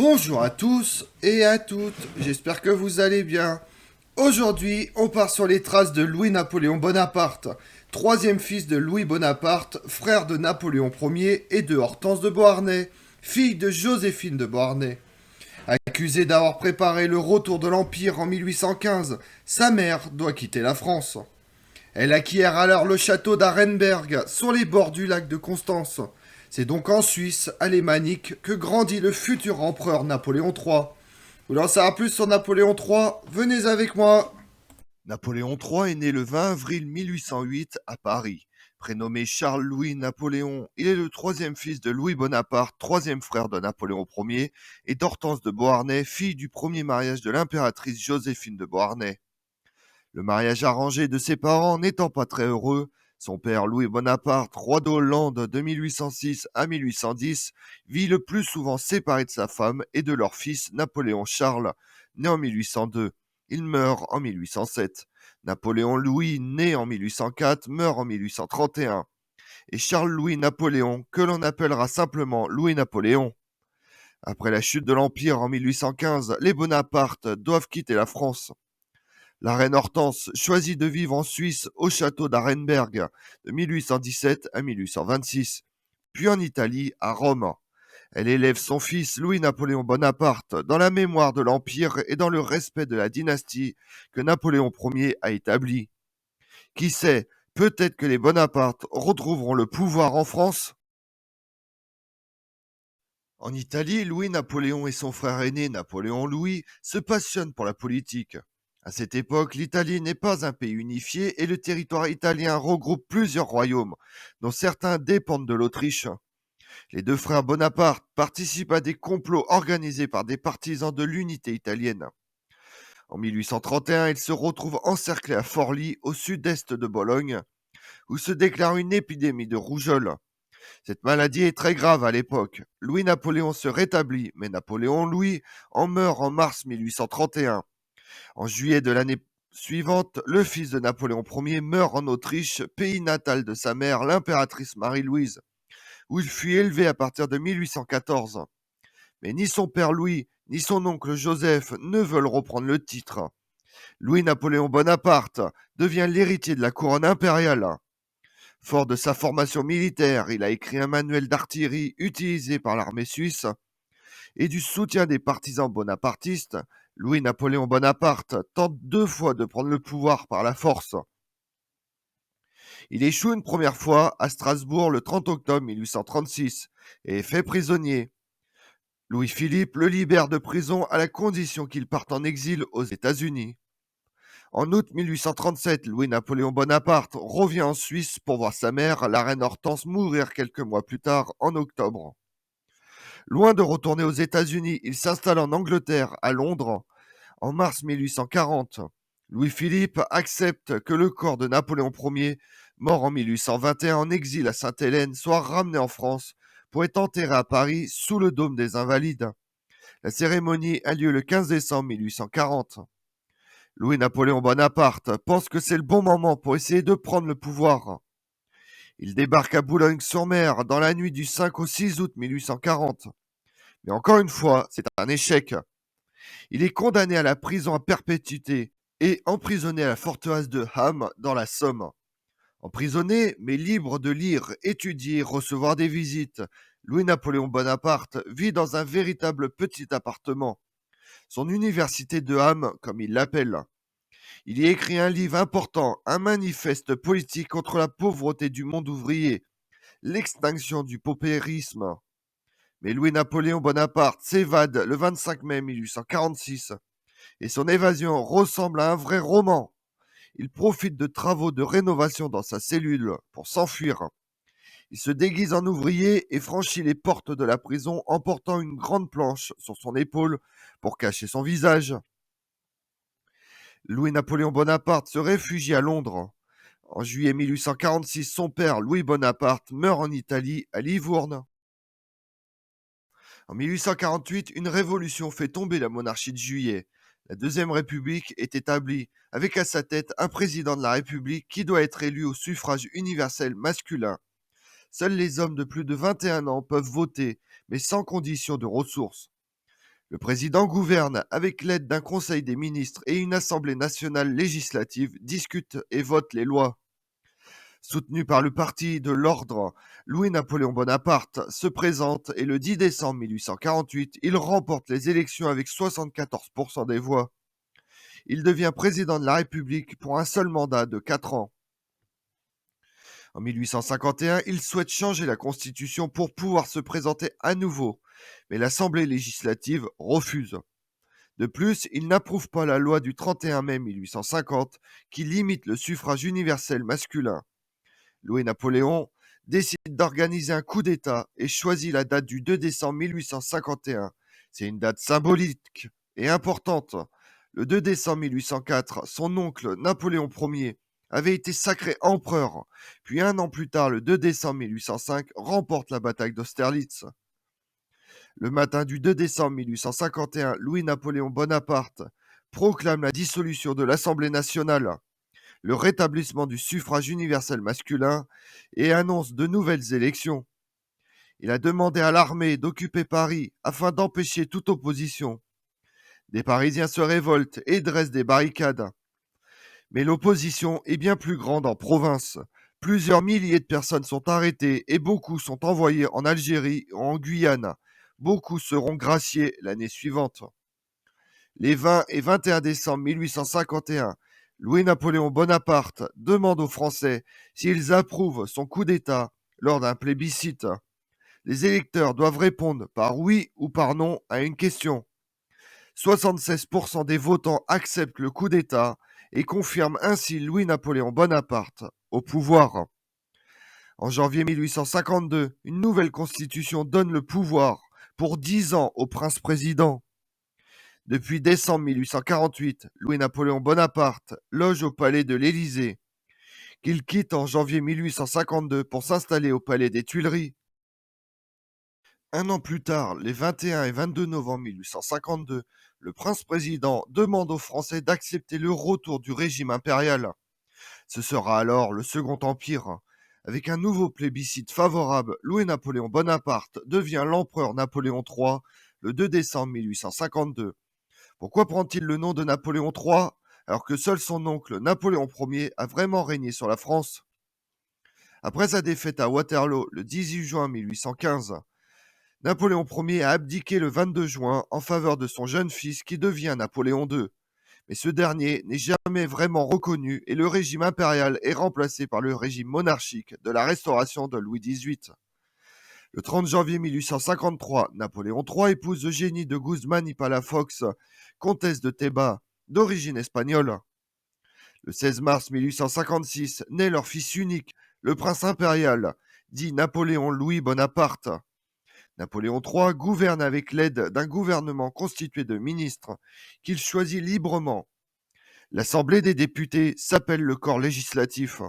Bonjour à tous et à toutes, j'espère que vous allez bien. Aujourd'hui, on part sur les traces de Louis-Napoléon Bonaparte, troisième fils de Louis Bonaparte, frère de Napoléon Ier et de Hortense de Beauharnais, fille de Joséphine de Beauharnais. Accusée d'avoir préparé le retour de l'Empire en 1815, sa mère doit quitter la France. Elle acquiert alors le château d'Arenberg, sur les bords du lac de Constance. C'est donc en Suisse, à Lémanique, que grandit le futur empereur Napoléon III. Vous voulez en savoir plus sur Napoléon III? Venez avec moi. Napoléon III est né le 20 avril 1808 à Paris. Prénommé Charles-Louis Napoléon, il est le troisième fils de Louis Bonaparte, troisième frère de Napoléon Ier, et d'Hortense de Beauharnais, fille du premier mariage de l'impératrice Joséphine de Beauharnais. Le mariage arrangé de ses parents n'étant pas très heureux, son père Louis Bonaparte, roi de Hollande de 1806 à 1810, vit le plus souvent séparé de sa femme et de leur fils Napoléon Charles, né en 1802. Il meurt en 1807. Napoléon Louis, né en 1804, meurt en 1831. Et Charles-Louis Napoléon, que l'on appellera simplement Louis-Napoléon. Après la chute de l'Empire en 1815, les Bonaparte doivent quitter la France. La reine Hortense choisit de vivre en Suisse au château d'Arenberg de 1817 à 1826, puis en Italie à Rome. Elle élève son fils Louis-Napoléon Bonaparte dans la mémoire de l'Empire et dans le respect de la dynastie que Napoléon Ier a établie. Qui sait, peut-être que les Bonaparte retrouveront le pouvoir en France? En Italie, Louis-Napoléon et son frère aîné Napoléon Louis se passionnent pour la politique. À cette époque, l'Italie n'est pas un pays unifié et le territoire italien regroupe plusieurs royaumes, dont certains dépendent de l'Autriche. Les deux frères Bonaparte participent à des complots organisés par des partisans de l'unité italienne. En 1831, ils se retrouvent encerclés à Forlì, au sud-est de Bologne, où se déclare une épidémie de rougeole. Cette maladie est très grave à l'époque. Louis-Napoléon se rétablit, mais Napoléon Louis en meurt en mars 1831. En juillet de l'année suivante, le fils de Napoléon Ier meurt en Autriche, pays natal de sa mère, l'impératrice Marie-Louise, où il fut élevé à partir de 1814. Mais ni son père Louis, ni son oncle Joseph ne veulent reprendre le titre. Louis-Napoléon Bonaparte devient l'héritier de la couronne impériale. Fort de sa formation militaire, il a écrit un manuel d'artillerie utilisé par l'armée suisse et du soutien des partisans bonapartistes. Louis-Napoléon Bonaparte tente deux fois de prendre le pouvoir par la force. Il échoue une première fois à Strasbourg le 30 octobre 1836 et est fait prisonnier. Louis-Philippe le libère de prison à la condition qu'il parte en exil aux États-Unis. En août 1837, Louis-Napoléon Bonaparte revient en Suisse pour voir sa mère, la reine Hortense, mourir quelques mois plus tard, en octobre. Loin de retourner aux États-Unis, il s'installe en Angleterre, à Londres, en mars 1840. Louis-Philippe accepte que le corps de Napoléon Ier, mort en 1821 en exil à Sainte-Hélène, soit ramené en France pour être enterré à Paris sous le dôme des Invalides. La cérémonie a lieu le 15 décembre 1840. Louis-Napoléon Bonaparte pense que c'est le bon moment pour essayer de prendre le pouvoir. Il débarque à Boulogne-sur-Mer dans la nuit du 5 au 6 août 1840. Mais encore une fois, c'est un échec. Il est condamné à la prison à perpétuité et emprisonné à la forteresse de Ham dans la Somme. Emprisonné, mais libre de lire, étudier, recevoir des visites, Louis-Napoléon Bonaparte vit dans un véritable petit appartement. Son université de Ham, comme il l'appelle. Il y écrit un livre important, un manifeste politique contre la pauvreté du monde ouvrier, l'extinction du paupérisme. Mais Louis-Napoléon Bonaparte s'évade le 25 mai 1846 et son évasion ressemble à un vrai roman. Il profite de travaux de rénovation dans sa cellule pour s'enfuir. Il se déguise en ouvrier et franchit les portes de la prison en portant une grande planche sur son épaule pour cacher son visage. Louis-Napoléon Bonaparte se réfugie à Londres. En juillet 1846, son père, Louis Bonaparte, meurt en Italie, à Livourne. En 1848, une révolution fait tomber la monarchie de Juillet. La Deuxième République est établie, avec à sa tête un président de la République qui doit être élu au suffrage universel masculin. Seuls les hommes de plus de 21 ans peuvent voter, mais sans condition de ressources. Le président gouverne avec l'aide d'un conseil des ministres et une assemblée nationale législative discute et vote les lois. Soutenu par le parti de l'ordre, Louis-Napoléon Bonaparte se présente et le 10 décembre 1848, il remporte les élections avec 74% des voix. Il devient président de la République pour un seul mandat de 4 ans. En 1851, il souhaite changer la Constitution pour pouvoir se présenter à nouveau, mais l'Assemblée législative refuse. De plus, il n'approuve pas la loi du 31 mai 1850 qui limite le suffrage universel masculin. Louis-Napoléon décide d'organiser un coup d'État et choisit la date du 2 décembre 1851. C'est une date symbolique et importante. Le 2 décembre 1804, son oncle Napoléon Ier avait été sacré empereur, puis un an plus tard, le 2 décembre 1805, remporte la bataille d'Austerlitz. Le matin du 2 décembre 1851, Louis-Napoléon Bonaparte proclame la dissolution de l'Assemblée nationale, le rétablissement du suffrage universel masculin et annonce de nouvelles élections. Il a demandé à l'armée d'occuper Paris afin d'empêcher toute opposition. Des Parisiens se révoltent et dressent des barricades. Mais l'opposition est bien plus grande en province. Plusieurs milliers de personnes sont arrêtées et beaucoup sont envoyés en Algérie ou en Guyane. Beaucoup seront graciés l'année suivante. Les 20 et 21 décembre 1851, Louis-Napoléon Bonaparte demande aux Français s'ils approuvent son coup d'État lors d'un plébiscite. Les électeurs doivent répondre par oui ou par non à une question. 76% des votants acceptent le coup d'État et confirment ainsi Louis-Napoléon Bonaparte au pouvoir. En janvier 1852, une nouvelle constitution donne le pouvoir pour 10 ans au prince-président. Depuis décembre 1848, Louis-Napoléon Bonaparte loge au palais de l'Élysée, qu'il quitte en janvier 1852 pour s'installer au palais des Tuileries. Un an plus tard, les 21 et 22 novembre 1852, le prince-président demande aux Français d'accepter le retour du régime impérial. Ce sera alors le Second Empire. Avec un nouveau plébiscite favorable, Louis-Napoléon Bonaparte devient l'empereur Napoléon III le 2 décembre 1852. Pourquoi prend-il le nom de Napoléon III alors que seul son oncle Napoléon Ier a vraiment régné sur la France? Après sa défaite à Waterloo le 18 juin 1815, Napoléon Ier a abdiqué le 22 juin en faveur de son jeune fils qui devient Napoléon II. Mais ce dernier n'est jamais vraiment reconnu et le régime impérial est remplacé par le régime monarchique de la Restauration de Louis XVIII. Le 30 janvier 1853, Napoléon III épouse Eugénie de Guzman y Palafox, comtesse de Teba, d'origine espagnole. Le 16 mars 1856, naît leur fils unique, le prince impérial, dit Napoléon Louis Bonaparte. Napoléon III gouverne avec l'aide d'un gouvernement constitué de ministres qu'il choisit librement. L'Assemblée des députés s'appelle le corps législatif.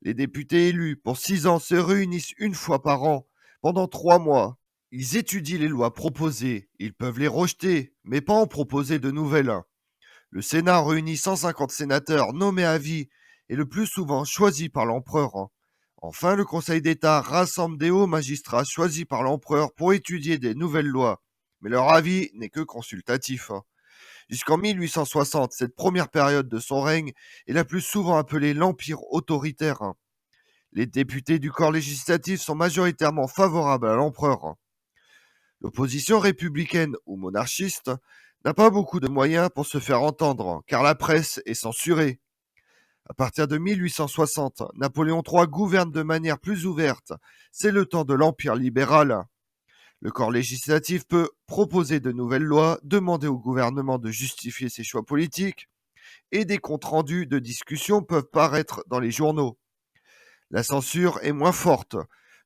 Les députés élus pour 6 ans se réunissent une fois par an pendant 3 mois. Ils étudient les lois proposées. Ils peuvent les rejeter, mais pas en proposer de nouvelles. Le Sénat réunit 150 sénateurs nommés à vie et le plus souvent choisis par l'empereur. Enfin, le Conseil d'État rassemble des hauts magistrats choisis par l'empereur pour étudier des nouvelles lois. Mais leur avis n'est que consultatif. Jusqu'en 1860, cette première période de son règne est la plus souvent appelée l'Empire autoritaire. Les députés du corps législatif sont majoritairement favorables à l'empereur. L'opposition républicaine ou monarchiste n'a pas beaucoup de moyens pour se faire entendre, car la presse est censurée. À partir de 1860, Napoléon III gouverne de manière plus ouverte. C'est le temps de l'Empire libéral. Le corps législatif peut proposer de nouvelles lois, demander au gouvernement de justifier ses choix politiques, et des comptes rendus de discussion peuvent paraître dans les journaux. La censure est moins forte.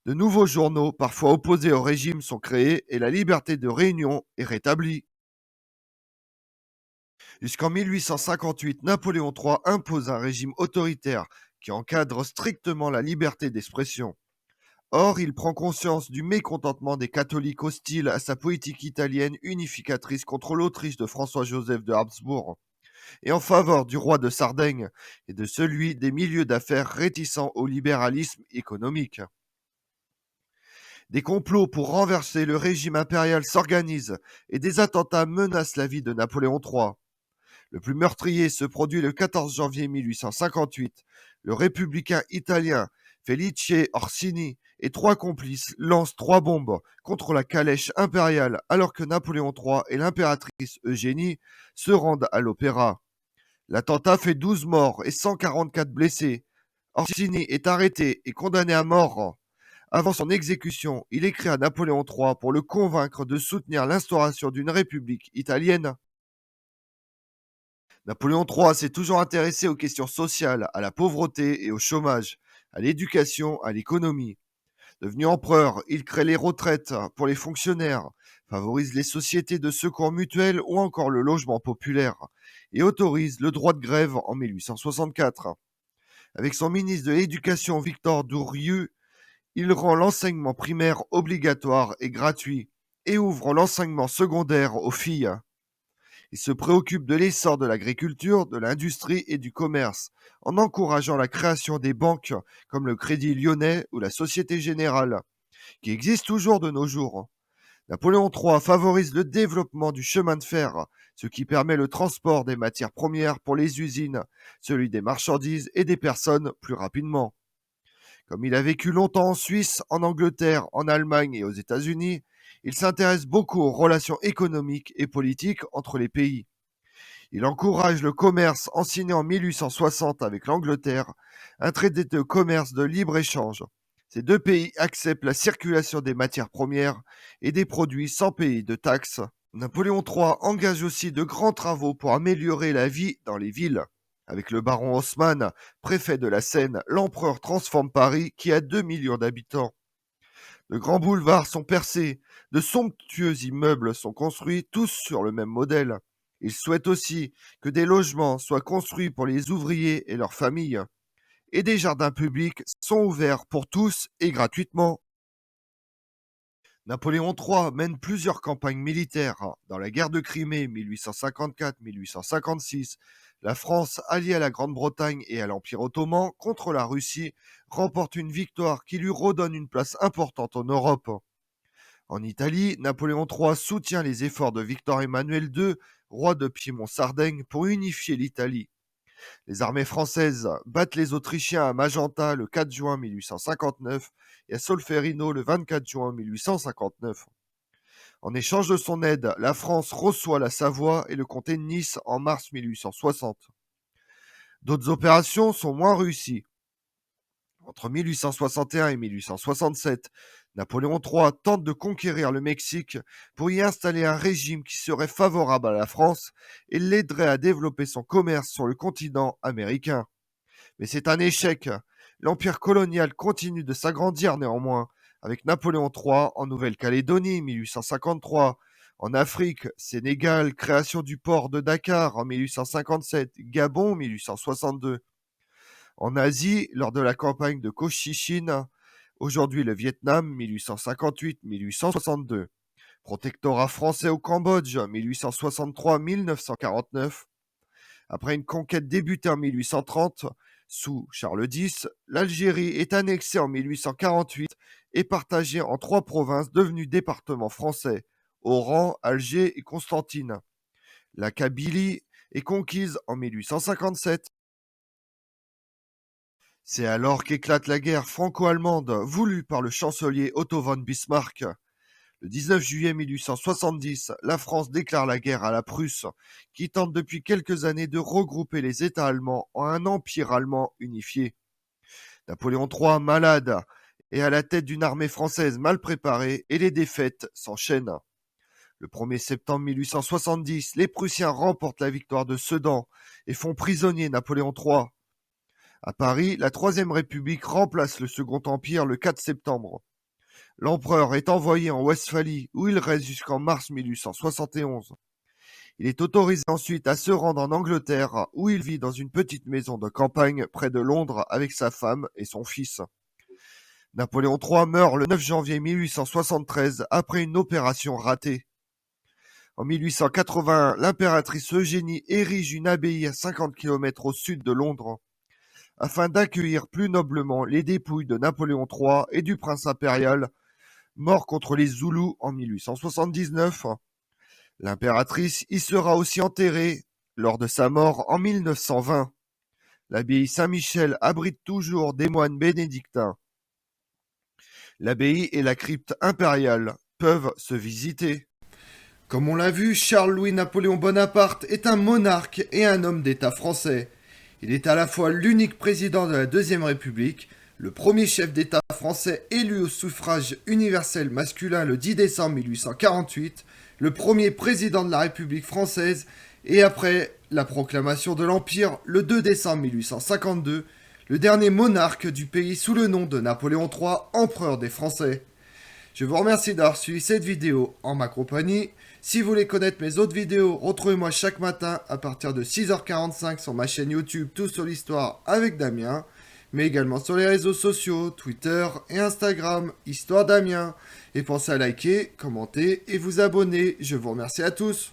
De nouveaux journaux, parfois opposés au régime, sont créés et la liberté de réunion est rétablie. Jusqu'en 1858, Napoléon III impose un régime autoritaire qui encadre strictement la liberté d'expression. Or, il prend conscience du mécontentement des catholiques hostiles à sa politique italienne unificatrice contre l'Autriche de François-Joseph de Habsbourg, et en faveur du roi de Sardaigne et de celui des milieux d'affaires réticents au libéralisme économique. Des complots pour renverser le régime impérial s'organisent et des attentats menacent la vie de Napoléon III. Le plus meurtrier se produit le 14 janvier 1858. Le républicain italien Felice Orsini et 3 complices lancent 3 bombes contre la calèche impériale alors que Napoléon III et l'impératrice Eugénie se rendent à l'opéra. L'attentat fait 12 morts et 144 blessés. Orsini est arrêté et condamné à mort. Avant son exécution, il écrit à Napoléon III pour le convaincre de soutenir l'instauration d'une république italienne. Napoléon III s'est toujours intéressé aux questions sociales, à la pauvreté et au chômage, à l'éducation, à l'économie. Devenu empereur, il crée les retraites pour les fonctionnaires, favorise les sociétés de secours mutuels ou encore le logement populaire, et autorise le droit de grève en 1864. Avec son ministre de l'Éducation Victor Dourieux, il rend l'enseignement primaire obligatoire et gratuit, et ouvre l'enseignement secondaire aux filles. Il se préoccupe de l'essor de l'agriculture, de l'industrie et du commerce, en encourageant la création des banques comme le Crédit Lyonnais ou la Société Générale, qui existent toujours de nos jours. Napoléon III favorise le développement du chemin de fer, ce qui permet le transport des matières premières pour les usines, celui des marchandises et des personnes plus rapidement. Comme il a vécu longtemps en Suisse, en Angleterre, en Allemagne et aux États-Unis, il s'intéresse beaucoup aux relations économiques et politiques entre les pays. Il encourage le commerce en signant en 1860 avec l'Angleterre un traité de commerce de libre-échange. Ces 2 pays acceptent la circulation des matières premières et des produits sans payer de taxes. Napoléon III engage aussi de grands travaux pour améliorer la vie dans les villes. Avec le baron Haussmann, préfet de la Seine, l'empereur transforme Paris qui a 2 millions d'habitants. De grands boulevards sont percés, de somptueux immeubles sont construits, tous sur le même modèle. Il souhaite aussi que des logements soient construits pour les ouvriers et leurs familles, et des jardins publics sont ouverts pour tous et gratuitement. Napoléon III mène plusieurs campagnes militaires. Dans la guerre de Crimée 1854-1856, la France, alliée à la Grande-Bretagne et à l'Empire ottoman contre la Russie, remporte une victoire qui lui redonne une place importante en Europe. En Italie, Napoléon III soutient les efforts de Victor Emmanuel II, roi de Piémont-Sardaigne, pour unifier l'Italie. Les armées françaises battent les Autrichiens à Magenta le 4 juin 1859 et à Solferino le 24 juin 1859. En échange de son aide, la France reçoit la Savoie et le comté de Nice en mars 1860. D'autres opérations sont moins réussies. Entre 1861 et 1867, Napoléon III tente de conquérir le Mexique pour y installer un régime qui serait favorable à la France et l'aiderait à développer son commerce sur le continent américain. Mais c'est un échec. L'empire colonial continue de s'agrandir néanmoins, avec Napoléon III en Nouvelle-Calédonie 1853, en Afrique, Sénégal, création du port de Dakar en 1857, Gabon 1862. En Asie, lors de la campagne de Cochinchine, aujourd'hui le Vietnam 1858-1862. Protectorat français au Cambodge 1863-1949. Après une conquête débutée en 1830 sous Charles X, l'Algérie est annexée en 1848 et partagée en 3 provinces devenues départements français, Oran, Alger et Constantine. La Kabylie est conquise en 1857. C'est alors qu'éclate la guerre franco-allemande voulue par le chancelier Otto von Bismarck. Le 19 juillet 1870, la France déclare la guerre à la Prusse, qui tente depuis quelques années de regrouper les États allemands en un empire allemand unifié. Napoléon III, malade, est à la tête d'une armée française mal préparée et les défaites s'enchaînent. Le 1er septembre 1870, les Prussiens remportent la victoire de Sedan et font prisonnier Napoléon III. À Paris, la Troisième République remplace le Second Empire le 4 septembre. L'empereur est envoyé en Westphalie, où il reste jusqu'en mars 1871. Il est autorisé ensuite à se rendre en Angleterre, où il vit dans une petite maison de campagne près de Londres avec sa femme et son fils. Napoléon III meurt le 9 janvier 1873 après une opération ratée. En 1881, l'impératrice Eugénie érige une abbaye à 50 km au sud de Londres, afin d'accueillir plus noblement les dépouilles de Napoléon III et du prince impérial mort contre les Zoulous en 1879. L'impératrice y sera aussi enterrée lors de sa mort en 1920. L'abbaye Saint-Michel abrite toujours des moines bénédictins. L'abbaye et la crypte impériale peuvent se visiter. Comme on l'a vu, Charles-Louis-Napoléon Bonaparte est un monarque et un homme d'État français. Il est à la fois l'unique président de la Deuxième République, le premier chef d'État français élu au suffrage universel masculin le 10 décembre 1848, le premier président de la République française et après la proclamation de l'Empire le 2 décembre 1852, le dernier monarque du pays sous le nom de Napoléon III, empereur des Français. Je vous remercie d'avoir suivi cette vidéo en ma compagnie. Si vous voulez connaître mes autres vidéos, retrouvez-moi chaque matin à partir de 6h45 sur ma chaîne YouTube Tout sur l'Histoire avec Damien, mais également sur les réseaux sociaux, Twitter et Instagram, Histoire Damien. Et pensez à liker, commenter et vous abonner. Je vous remercie à tous.